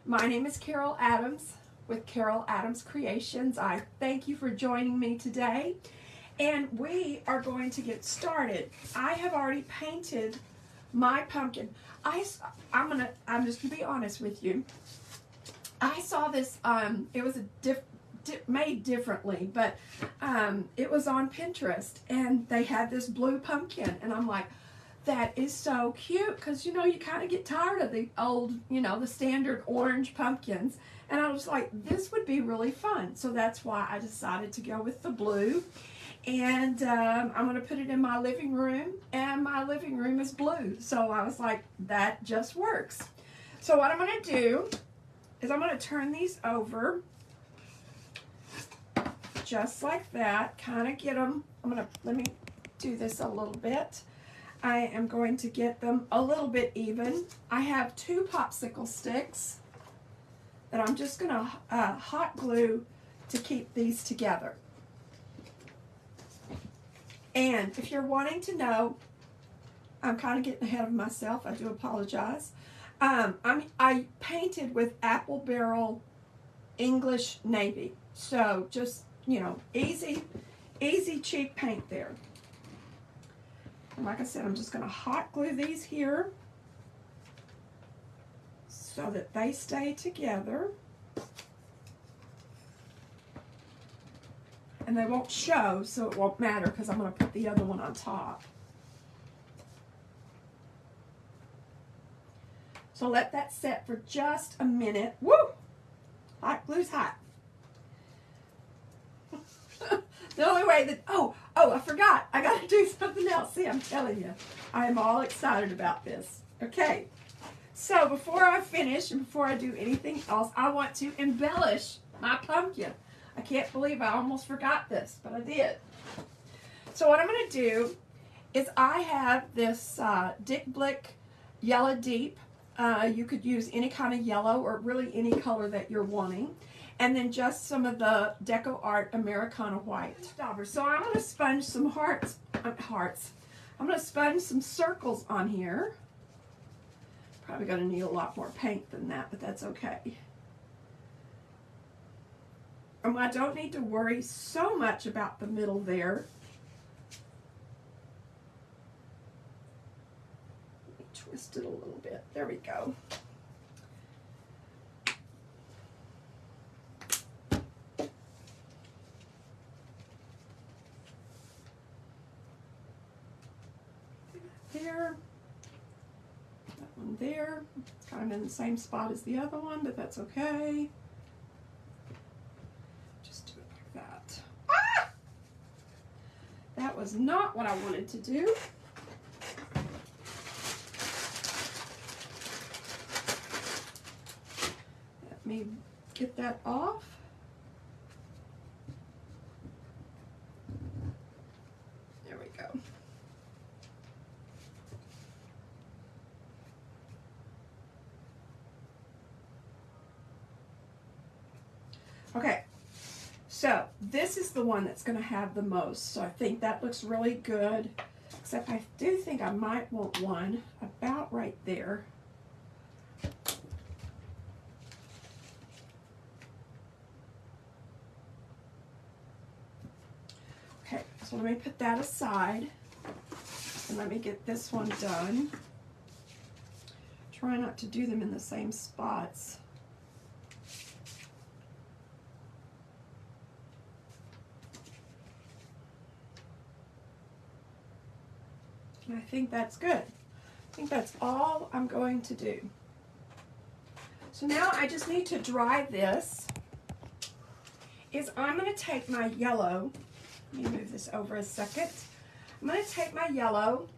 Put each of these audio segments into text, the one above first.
My name is Carol Adams with Carol Adams Creations. I thank you for joining me today, and we are going to get started. I have already painted my pumpkin. I'm just gonna be honest with you. I saw this. It was made differently, but it was on Pinterest, and they had this blue pumpkin, and I'm like, that is so cute, because you kind of get tired of the old, the standard orange pumpkins, and I was like, this would be really fun. So that's why I decided to go with the blue, and I'm going to put it in my living room, and my living room is blue, so I was like, that just works. So what I'm going to do is I'm going to turn these over just like that, kind of get them. Let me do this a little bit. I am going to get them a little bit even. I have 2 popsicle sticks that I'm just going to hot glue to keep these together. And if you're wanting to know, I'm kind of getting ahead of myself. I do apologize. I painted with apple barrel English navy. So just, easy cheap paint there. And like I said, I'm just going to hot glue these here so that they stay together. And they won't show, so it won't matter, because I'm going to put the other one on top. So let that set for just a minute. Woo! Hot glue's hot. The only way that, oh, I forgot. I got to do something else. See, I'm telling you, I am all excited about this. Okay, so before I finish and before I do anything else, I want to embellish my pumpkin. I can't believe I almost forgot this, but I did. So what I'm going to do is I have this Dick Blick Yellow Deep. You could use any kind of yellow or really any color that you're wanting. And then just some of the Decor Art Americana White. So I'm going to sponge some hearts. I'm going to sponge some circles on here. Probably going to need a lot more paint than that, but that's okay. And I don't need to worry so much about the middle there. Let me twist it a little bit. There we go. There, that one there. It's kind of in the same spot as the other one, but that's okay. Just do it like that. Ah! That was not what I wanted to do. Let me get that off. There we go. Okay, so this is the one that's going to have the most. So I think that looks really good, except I do think I might want one about right there. Okay, so let me put that aside, and let me get this one done. Try not to do them in the same spots. I think that's good. I think that's all I'm going to do. So now I just need to dry this. I'm going to take my yellow. Let me move this over a second. I'm going to take my yellow,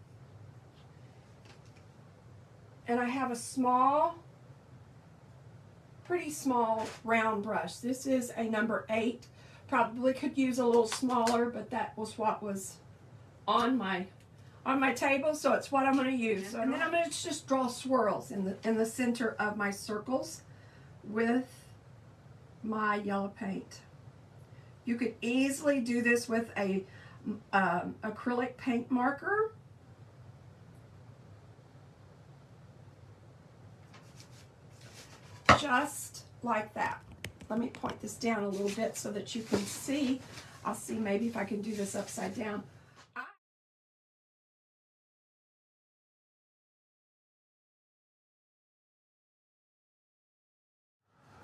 and I have a small, pretty small round brush. This is a number 8. Probably could use a little smaller, but that was what was on my table, so it's what I'm going to use. So, and then I'm going to just draw swirls in the center of my circles with my yellow paint. You could easily do this with a acrylic paint marker. just like that. Let me point this down a little bit so that you can see. I'll see maybe if I can do this upside down.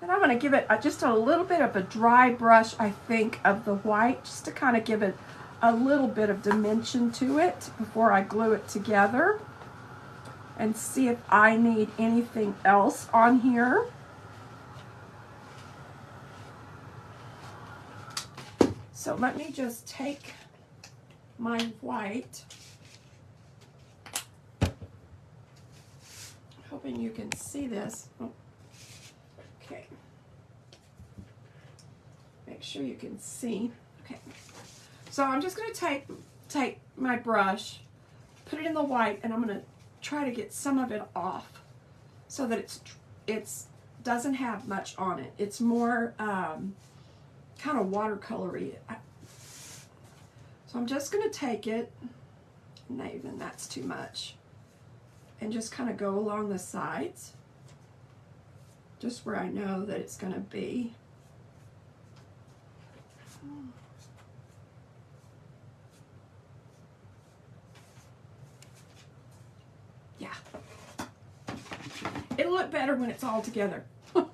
And I'm going to give it just a little bit of a dry brush, I think, of the white, just to kind of give it a little bit of dimension to it before I glue it together, and see if I need anything else on here. So let me just take my white. Hoping you can see this. Oh. Okay. Make sure you can see. Okay. So I'm just going to take my brush, put it in the white, and I'm going to try to get some of it off so that it's doesn't have much on it. It's more kind of watercolory. So I'm just going to take it, and even that's too much, and just kind of go along the sides, just where I know that it's going to be. Yeah. It'll look better when it's all together. Got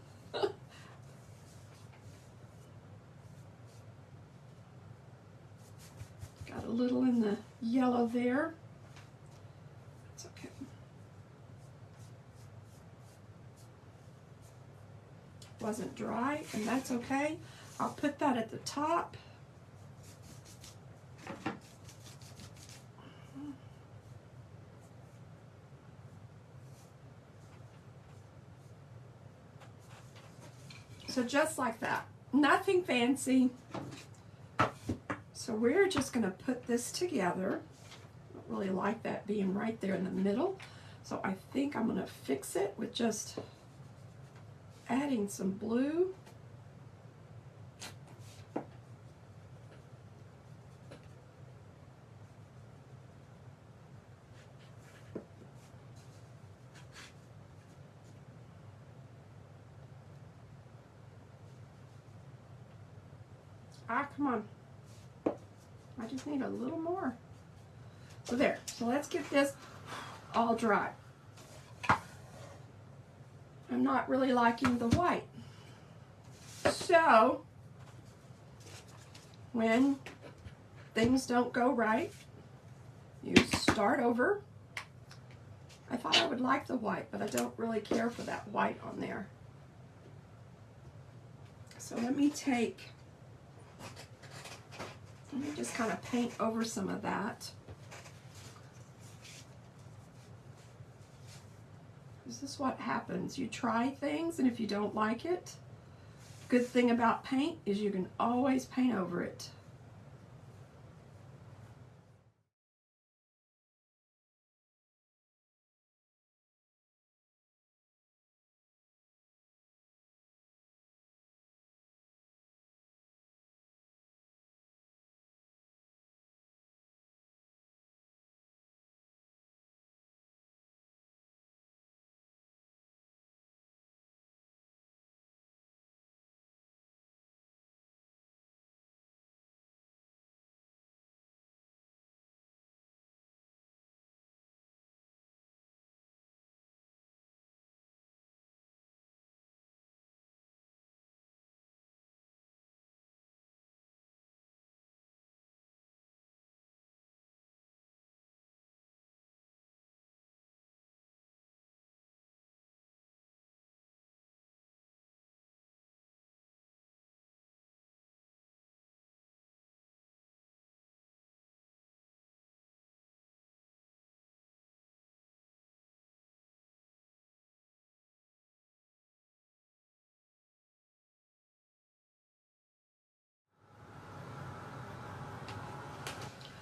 a little in the yellow there. That's okay. Wasn't dry, and that's okay. I'll put that at the top. So just like that, nothing fancy. So we're just going to put this together. I don't really like that being right there in the middle. So I think I'm going to fix it with just adding some blue. Ah, come on. I just need a little more. So there. So let's get this all dry. I'm not really liking the white. So when things don't go right, you start over. I thought I would like the white, but I don't really care for that white on there. So let me just kind of paint over some of that. This is what happens. You try things, and if you don't like it, good thing about paint is you can always paint over it.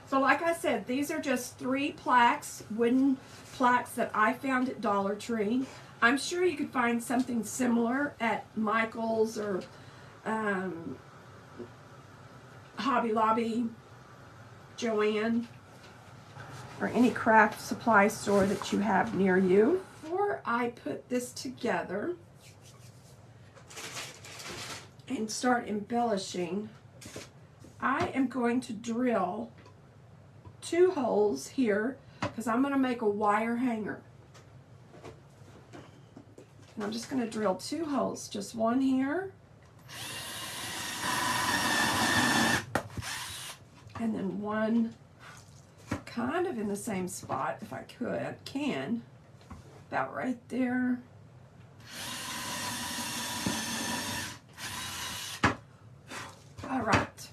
So like I said, these are just 3 plaques, wooden plaques that I found at Dollar Tree. I'm sure you could find something similar at Michael's or Hobby Lobby, Joann, or any craft supply store that you have near you. Before I put this together, and start embellishing, I am going to drill 2 holes here because I'm going to make a wire hanger. And I'm just going to drill 2 holes, just one here, and then one kind of in the same spot, if I can, about right there. All right.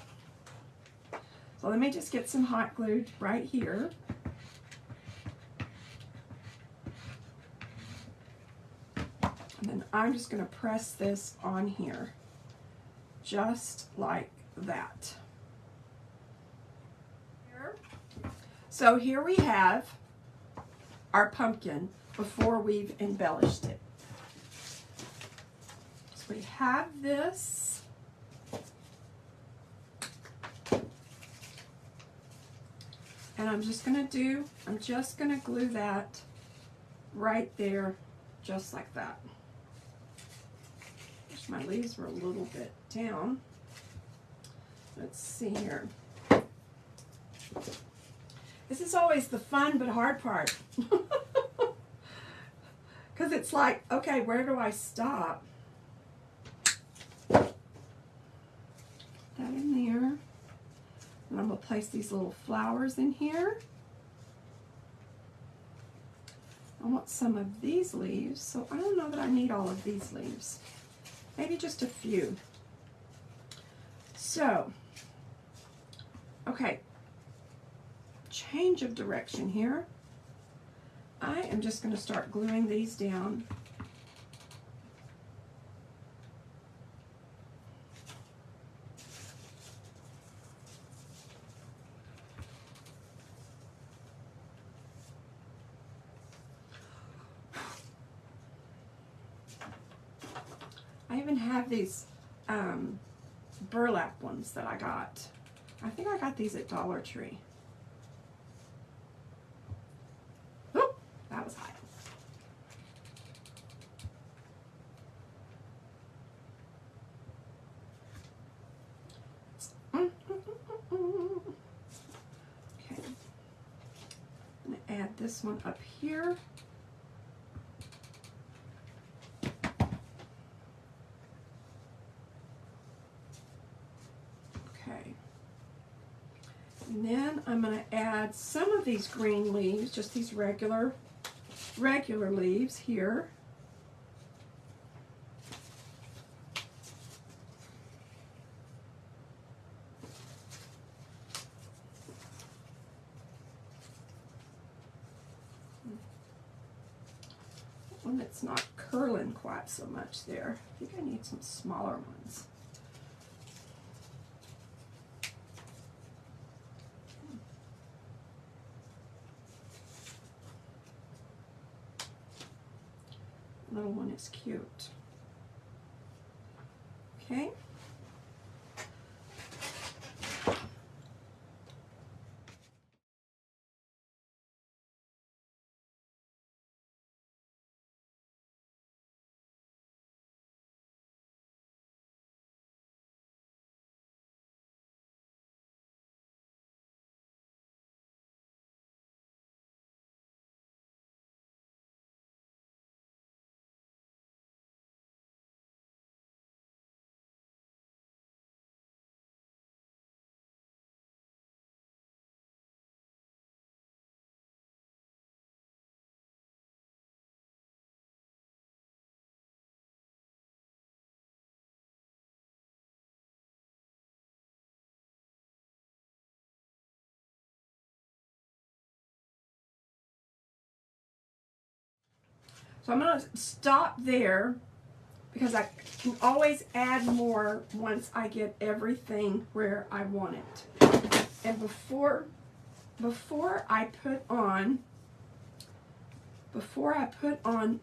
So let me just get some hot glue right here. And then I'm just going to press this on here, just like that. So here we have our pumpkin before we've embellished it. So we have this. And I'm just going to glue that right there, just like that. Wish my leaves were a little bit down. Let's see here. This is always the fun but hard part. Because it's like, okay, where do I stop? That in there. And I'm going to place these little flowers in here. I want some of these leaves, so I don't know that I need all of these leaves. Maybe just a few. So, okay. Change of direction here. I am just going to start gluing these down. I even have these burlap ones that I got. I think I got these at Dollar Tree. Oop, that was high. Okay. I'm going to add this one up here. And then I'm going to add some of these green leaves, just these regular leaves here. One that's not curling quite so much there. I think I need some smaller ones. Little one is cute. Okay. So I'm going to stop there because I can always add more once I get everything where I want it. And before I put on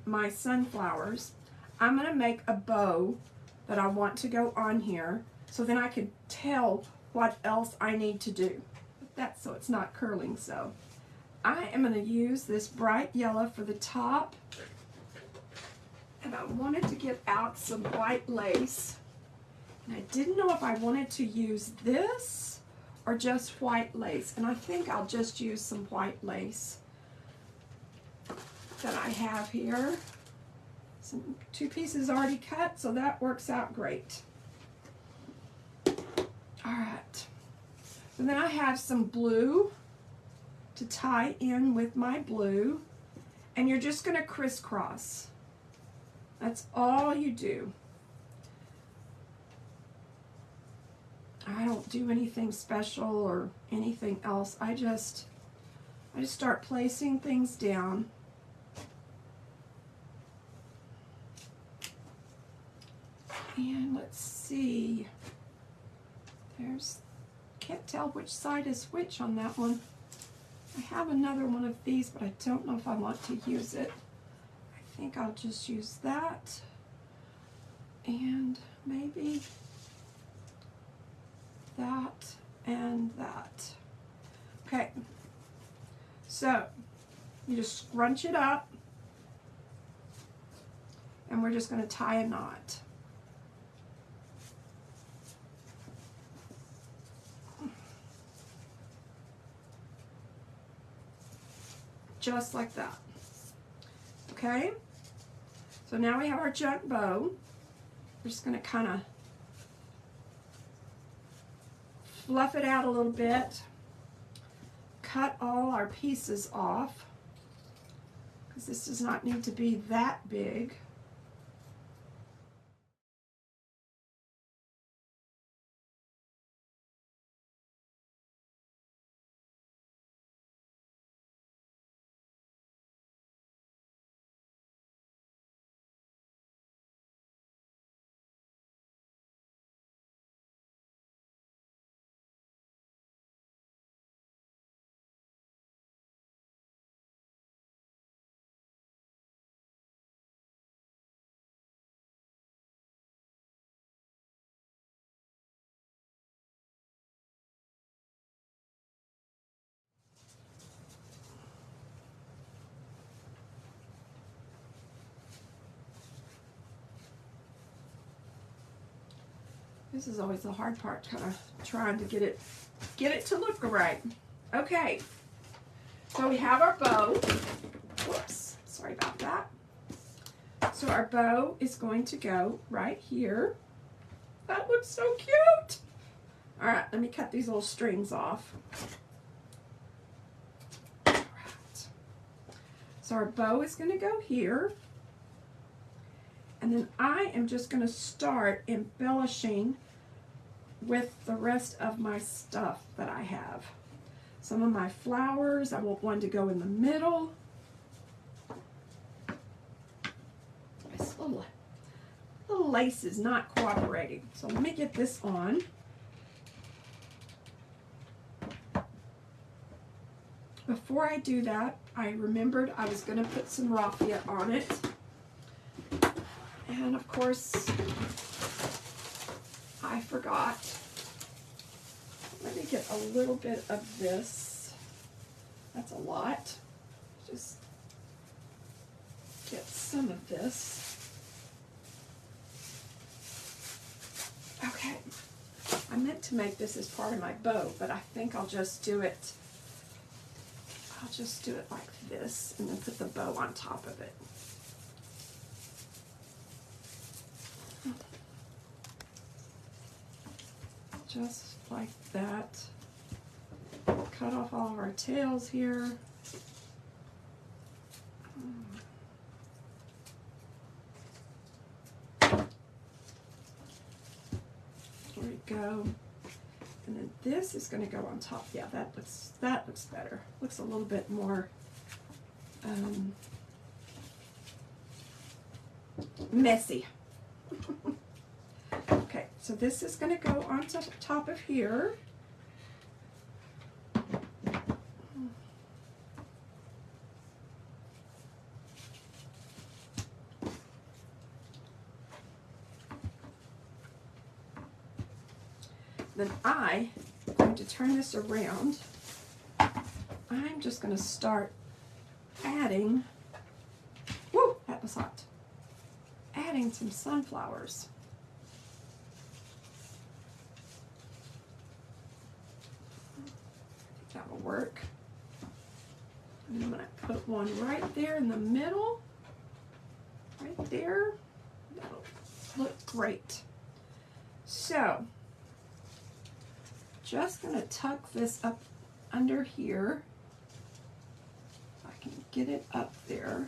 my sunflowers, I'm going to make a bow that I want to go on here so then I can tell what else I need to do. That's so it's not curling. So I am going to use this bright yellow for the top. And I wanted to get out some white lace. And I didn't know if I wanted to use this or just white lace. And I think I'll just use some white lace that I have here. Some 2 pieces already cut, so that works out great. All right. And then I have some blue to tie in with my blue. And you're just going to crisscross. That's all you do. I don't do anything special or anything else. I just start placing things down. And let's see. Can't tell which side is which on that one. I have another one of these, but I don't know if I want to use it. I think I'll just use that. And maybe that and that. Okay. So, you just scrunch it up. And we're just going to tie a knot. Just like that. Okay? So now we have our junk bow. We're just going to kind of fluff it out a little bit. Cut all our pieces off, because this does not need to be that big. This is always the hard part, kind of trying to get it to look right. Okay, so we have our bow. Whoops, sorry about that. So our bow is going to go right here. That looks so cute. All right, let me cut these little strings off. All right. So our bow is going to go here. And then I am just going to start embellishing with the rest of my stuff that I have. Some of my flowers, I want one to go in the middle. This little lace is not cooperating. So let me get this on. Before I do that, I remembered I was going to put some raffia on it. And of course, I forgot. Let me get a little bit of this. That's a lot. Just get some of this. Okay. I meant to make this as part of my bow, but I think I'll just do it. I'll just do it like this and then put the bow on top of it. Just like that. Cut off all of our tails here. There we go. And then this is going to go on top. Yeah, that looks better. Looks a little bit more messy. Okay, so this is going to go on top of here. Then I'm going to turn this around. I'm just going to start adding, whoo, that was hot, adding some sunflowers. work. And I'm going to put one right there in the middle. Right there. That'll look great. So, just going to tuck this up under here. If I can get it up there.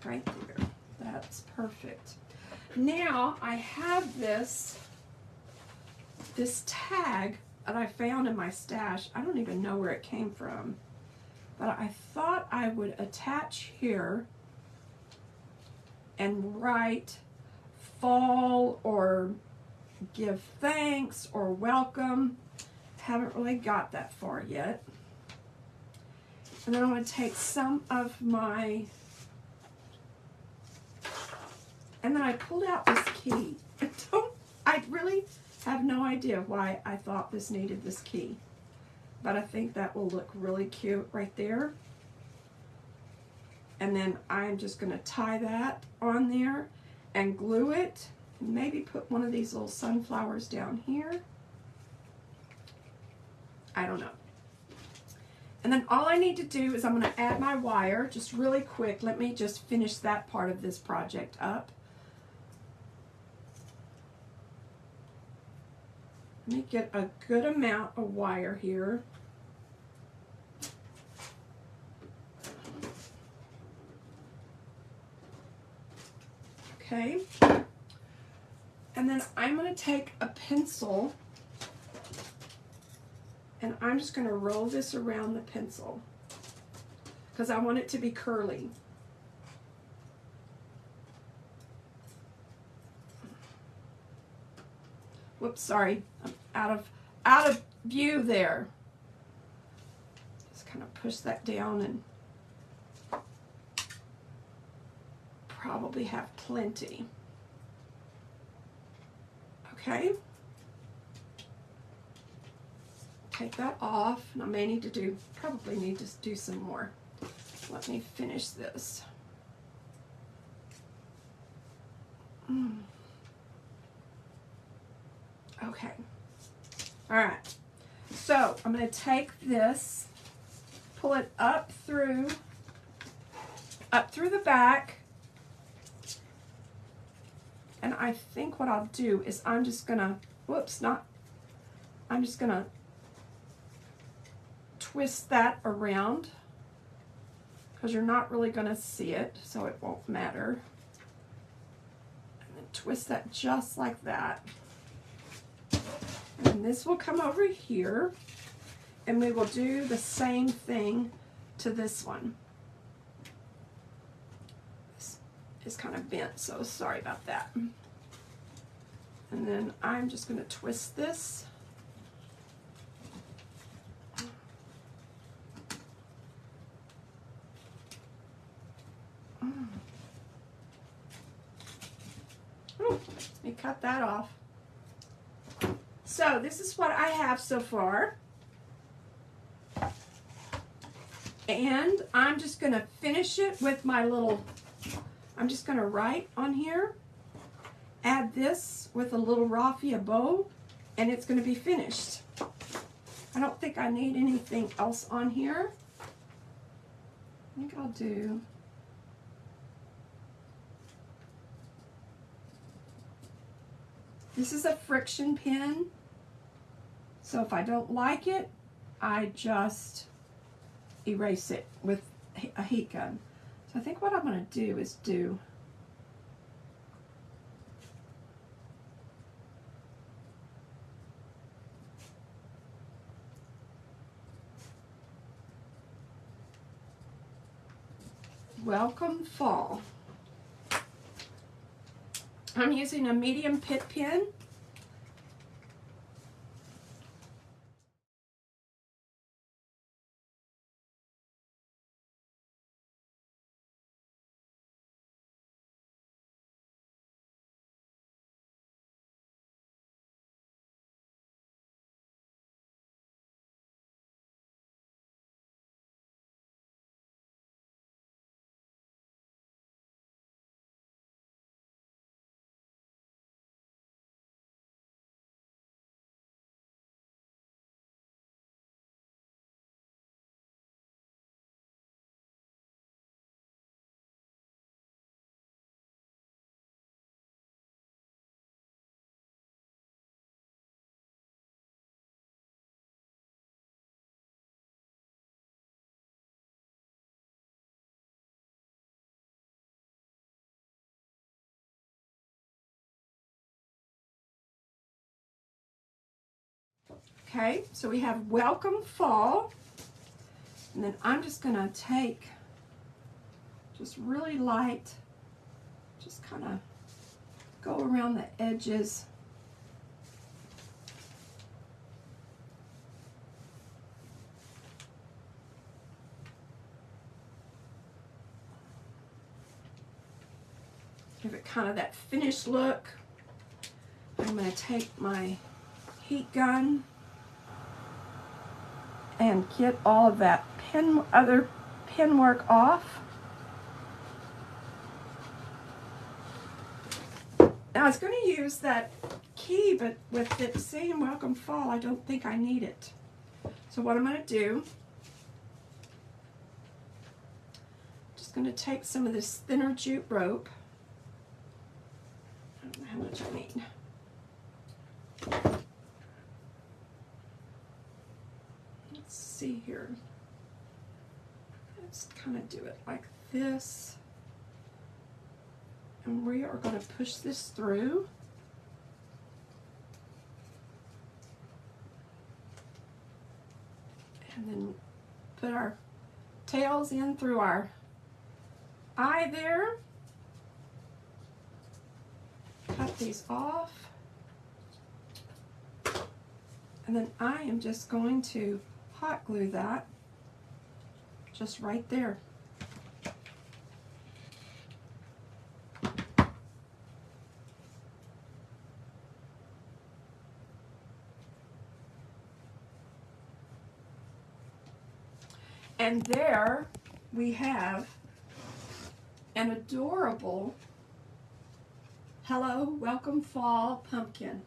Right there. That's perfect. Now I have this tag that I found in my stash. I don't even know where it came from, but I thought I would attach here and write fall or give thanks or welcome. Haven't really got that far yet. And then I'm going to take some of my, and then I pulled out this key. I really have no idea why I thought this needed this key, but I think that will look really cute right there. And then I'm just going to tie that on there and glue it, and maybe put one of these little sunflowers down here. I don't know. And then all I need to do is I'm going to add my wire just really quick. Let me just finish that part of this project up. Let me get a good amount of wire here. Okay. And then I'm going to take a pencil and I'm just going to roll this around the pencil because I want it to be curly. Whoops, sorry. I'm out of view there. Just kind of push that down and probably have plenty. Okay. Take that off, and I may need to do, probably need to do some more. Let me finish this. Okay. All right. So I'm going to take this, pull it up through the back, and I think what I'll do is I'm just going to, I'm just going to twist that around because you're not really going to see it, so it won't matter. And then twist that just like that. And this will come over here, and we will do the same thing to this one. This is kind of bent, so sorry about that. And then I'm just going to twist this. Let me cut that off. So this is what I have so far. And I'm just going to finish it with my little, I'm just going to write on here, add this with a little raffia bow, and it's going to be finished. I don't think I need anything else on here. I think I'll do this is a friction pin, so if I don't like it, I just erase it with a heat gun. So I think what I'm going to do is do Welcome Fall. I'm using a medium pit pin. Okay, so we have Welcome Fall, and then I'm just going to take just really light, just kind of go around the edges. Give it kind of that finished look. I'm going to take my heat gun and get all of that other pin work off. Now I was going to use that key, but with it saying Welcome Fall, I don't think I need it. So what I'm going to do, just going to take some of this thinner jute rope. I don't know how much I need. Let's see here. Let's kind of do it like this. And we are going to push this through. And then put our tails in through our eye there. Cut these off. And then I am just going to hot glue that just right there. And there we have an adorable Hello, Welcome Fall pumpkin.